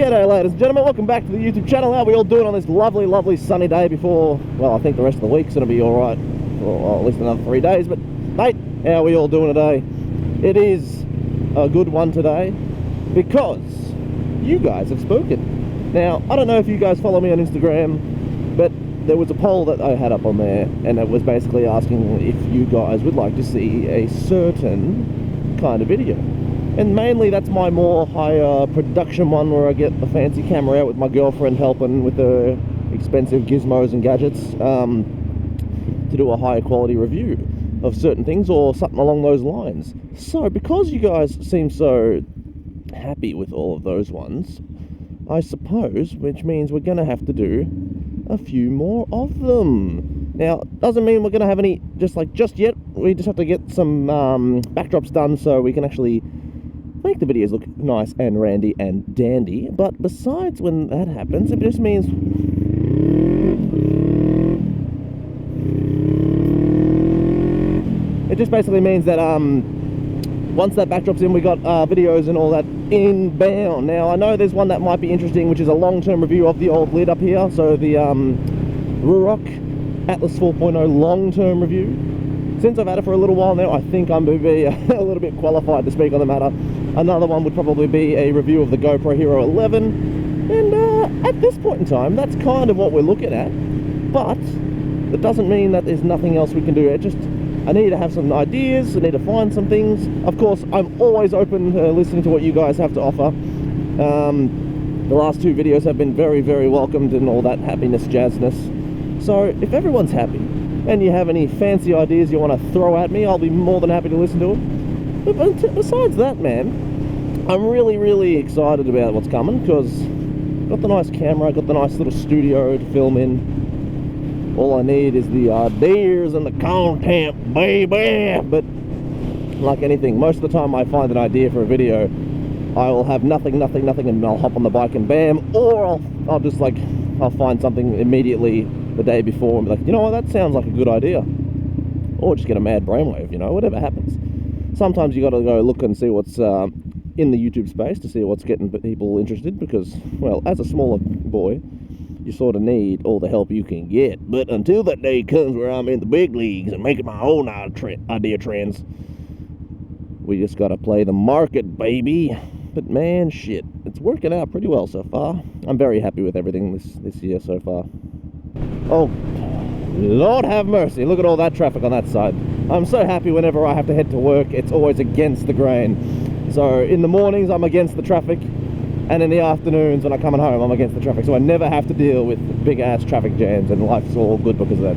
G'day ladies and gentlemen, welcome back to the YouTube channel. How are we all doing on this lovely, lovely sunny day before, well, I think the rest of the week's going to be alright, or at least another 3 days, but mate, how are we all doing today? It is a good one today, because you guys have spoken. Now, I don't know if you guys follow me on Instagram, but there was a poll that I had up on there, and it was basically asking if you guys would like to see a certain kind of video. And mainly that's my more higher production one, where I get the fancy camera out with my girlfriend helping with the expensive gizmos and gadgets to do a higher quality review of certain things or something along those lines. So because you guys seem so happy with all of those ones, I suppose, which means we're going to have to do a few more of them. Now, doesn't mean we're going to have any just yet. We just have to get some backdrops done so we can actually make the videos look nice and randy and dandy. But besides, when that happens, it just means basically means that once that backdrop's in, we got videos and all that inbound. Now I know there's one that might be interesting, which is a long-term review of the old lid up here, so the Ruroc Atlas 4.0 long-term review. Since I've had it for a little while now, I think I'm going to be a little bit qualified to speak on the matter. Another one would probably be a review of the GoPro Hero 11, and at this point in time, that's kind of what we're looking at. But it doesn't mean that there's nothing else we can do. It just, I need to have some ideas, I need to find some things. Of course, I'm always open to listening to what you guys have to offer. The last two videos have been very, very welcomed and all that happiness, jazzness. So if everyone's happy, and you have any fancy ideas you want to throw at me, I'll be more than happy to listen to them. But besides that, man, I'm really, really excited about what's coming, because I've got the nice camera, I've got the nice little studio to film in. All I need is the ideas and the content, baby. But like anything, most of the time I find an idea for a video, I will have nothing, and I'll hop on the bike and bam, or I'll find something immediately the day before and be like, you know what, that sounds like a good idea. Or just get a mad brainwave, you know, whatever happens. Sometimes you got to go look and see what's in the YouTube space to see what's getting people interested, because, well, as a smaller boy, you sort of need all the help you can get. But until that day comes where I'm in the big leagues and making my own idea trends, we just got to play the market, baby. But man, shit, it's working out pretty well so far. I'm very happy with everything this year so far. Oh, Lord have mercy, look at all that traffic on that side. I'm so happy whenever I have to head to work, it's always against the grain. So in the mornings, I'm against the traffic, and in the afternoons, when I'm coming home, I'm against the traffic. So I never have to deal with big-ass traffic jams, and life's all good because of that.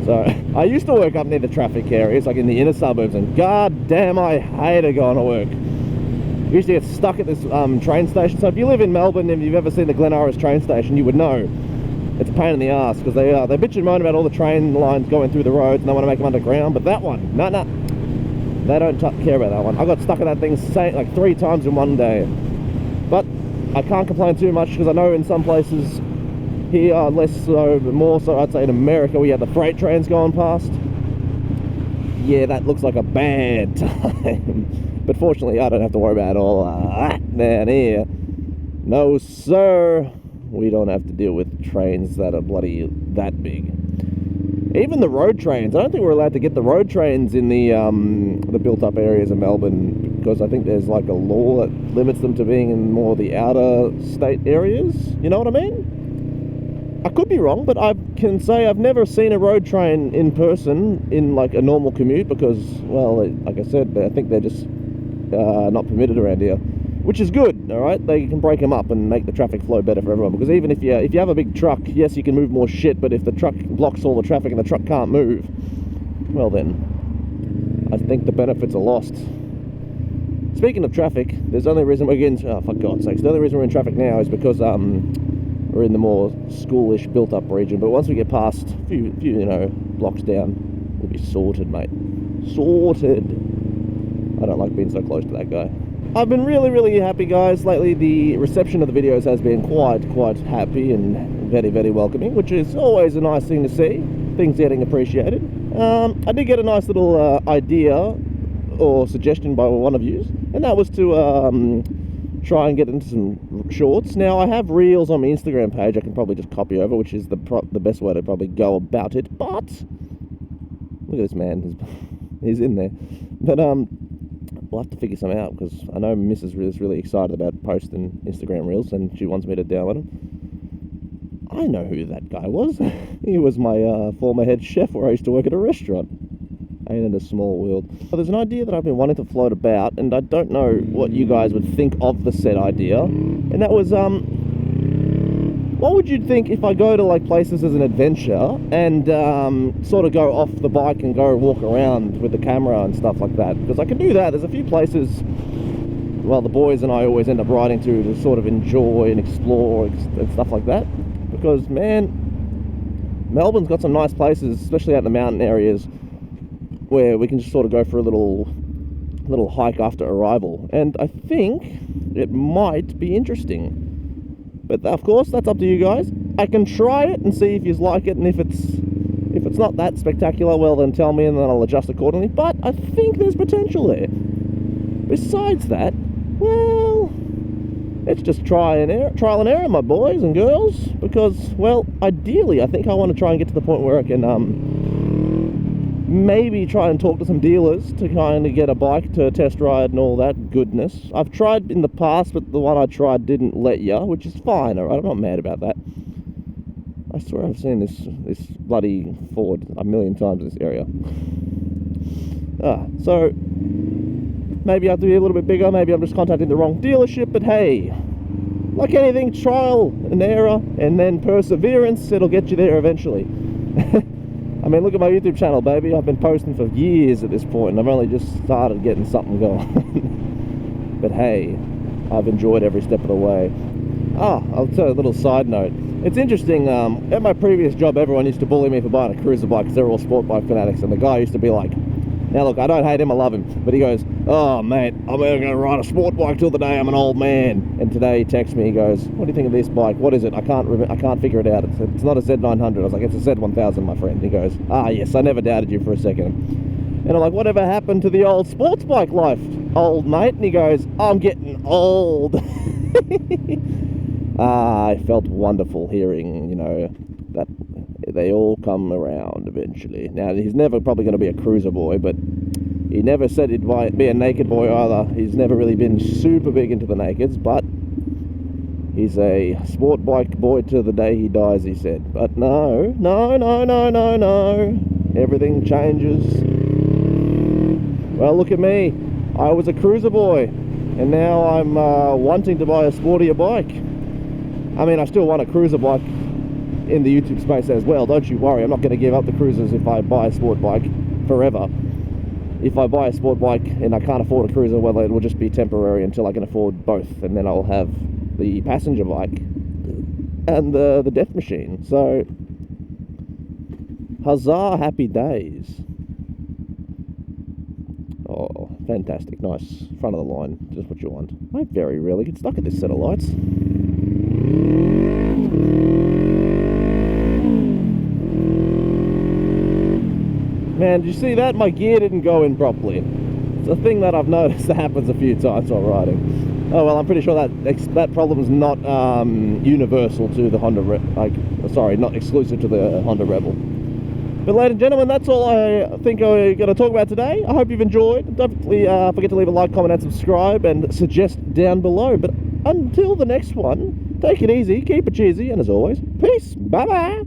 So I used to work up near the traffic areas, like in the inner suburbs, and god damn, I hated going to work. I used to get stuck at this train station. So if you live in Melbourne, if you've ever seen the Glen Iris train station, you would know it's a pain in the ass, because they bitch and moan about all the train lines going through the roads and they want to make them underground. But that one, no, they don't care about that one. I got stuck in that thing like 3 times in one day. But I can't complain too much, because I know in some places here, less so, but more so I'd say in America, we have the freight trains going past. Yeah, that looks like a bad time. But fortunately, I don't have to worry about all that down here. No, sir. We don't have to deal with trains that are bloody that big. Even the road trains. I don't think we're allowed to get the road trains in the built-up areas of Melbourne, because I think there's like a law that limits them to being in more the outer state areas. You know what I mean? I could be wrong, but I can say I've never seen a road train in person in like a normal commute, because, well, like I said, I think they're just not permitted around here. Which is good, all right? They can break them up and make the traffic flow better for everyone. Because even if you have a big truck, yes, you can move more shit, but if the truck blocks all the traffic and the truck can't move, well then, I think the benefits are lost. Speaking of traffic, there's the only reason we're getting, oh, for God's sakes, the only reason we're in traffic now is because we're in the more schoolish, built-up region. But once we get past a few, you know, blocks down, we'll be sorted, mate. Sorted. I don't like being so close to that guy. I've been really, really happy, guys. Lately, the reception of the videos has been quite happy and very, very welcoming, which is always a nice thing to see. Things getting appreciated. I did get a nice little idea or suggestion by one of you, and that was to try and get into some shorts. Now, I have reels on my Instagram page I can probably just copy over, which is the best way to probably go about it. But look at this man, he's in there. But we'll have to figure something out, because I know Mrs. is really excited about posting Instagram reels, and she wants me to download them. I know who that guy was. He was my former head chef where I used to work at a restaurant. Ain't it a small world? Well, there's an idea that I've been wanting to float about, and I don't know what you guys would think of the said idea. And that was, what would you think if I go to like places as an adventure and sort of go off the bike and go walk around with the camera and stuff like that? Because I can do that. There's a few places, well, the boys and I always end up riding to sort of enjoy and explore and stuff like that. Because, man, Melbourne's got some nice places, especially out in the mountain areas, where we can just sort of go for a little hike after arrival. And I think it might be interesting. But of course, that's up to you guys. I can try it and see if you like it, and if it's not that spectacular, well, then tell me and then I'll adjust accordingly. But I think there's potential there. Besides that, well, it's just trial and error, my boys and girls. Because, well, ideally, I think I want to try and get to the point where I can maybe try and talk to some dealers to kind of get a bike to test ride and all that goodness. I've tried in the past, but the one I tried didn't let you, which is fine, alright? I'm not mad about that. I swear I've seen this bloody Ford a million times in this area. So maybe I have to be a little bit bigger, maybe I'm just contacting the wrong dealership, but hey, like anything, trial and error and then perseverance, it'll get you there eventually. I mean, look at my YouTube channel, baby. I've been posting for years at this point, and I've only just started getting something going. But hey, I've enjoyed every step of the way. I'll tell you a little side note. It's interesting, at my previous job, everyone used to bully me for buying a cruiser bike because they're all sport bike fanatics, and the guy used to be like, now look, I don't hate him, I love him, but he goes, oh mate, I'm going to ride a sport bike till the day I'm an old man. And today he texts me, he goes, what do you think of this bike? What is it? I can't figure it out. It's not a Z900. I was like, it's a Z1000, my friend. He goes, yes, I never doubted you for a second. And I'm like, whatever happened to the old sports bike life, old mate? And he goes, I'm getting old. I felt wonderful hearing, you know, that they all come around eventually. Now, he's never probably going to be a cruiser boy, but he never said he'd be a naked boy either. He's never really been super big into the nakeds, but he's a sport bike boy to the day he dies, he said. But no. Everything changes. Well, look at me. I was a cruiser boy, and now I'm wanting to buy a sportier bike. I mean, I still want a cruiser bike in the YouTube space as well, don't you worry. I'm not going to give up the cruisers if I buy a sport bike forever. If I buy a sport bike and I can't afford a cruiser, well, it will just be temporary until I can afford both, and then I'll have the passenger bike and the death machine. So, huzzah, happy days. Oh, fantastic, nice, front of the line, just what you want. I very rarely get stuck at this set of lights. Man, did you see that? My gear didn't go in properly. It's a thing that I've noticed that happens a few times while riding. Oh well, I'm pretty sure that problem's not universal to the Honda not exclusive to the Honda Rebel. But ladies and gentlemen, that's all I think I'm going to talk about today. I hope you've enjoyed. Don't forget to leave a like, comment and subscribe, and suggest down below. But until the next one, take it easy, keep it cheesy, and as always, peace, bye bye.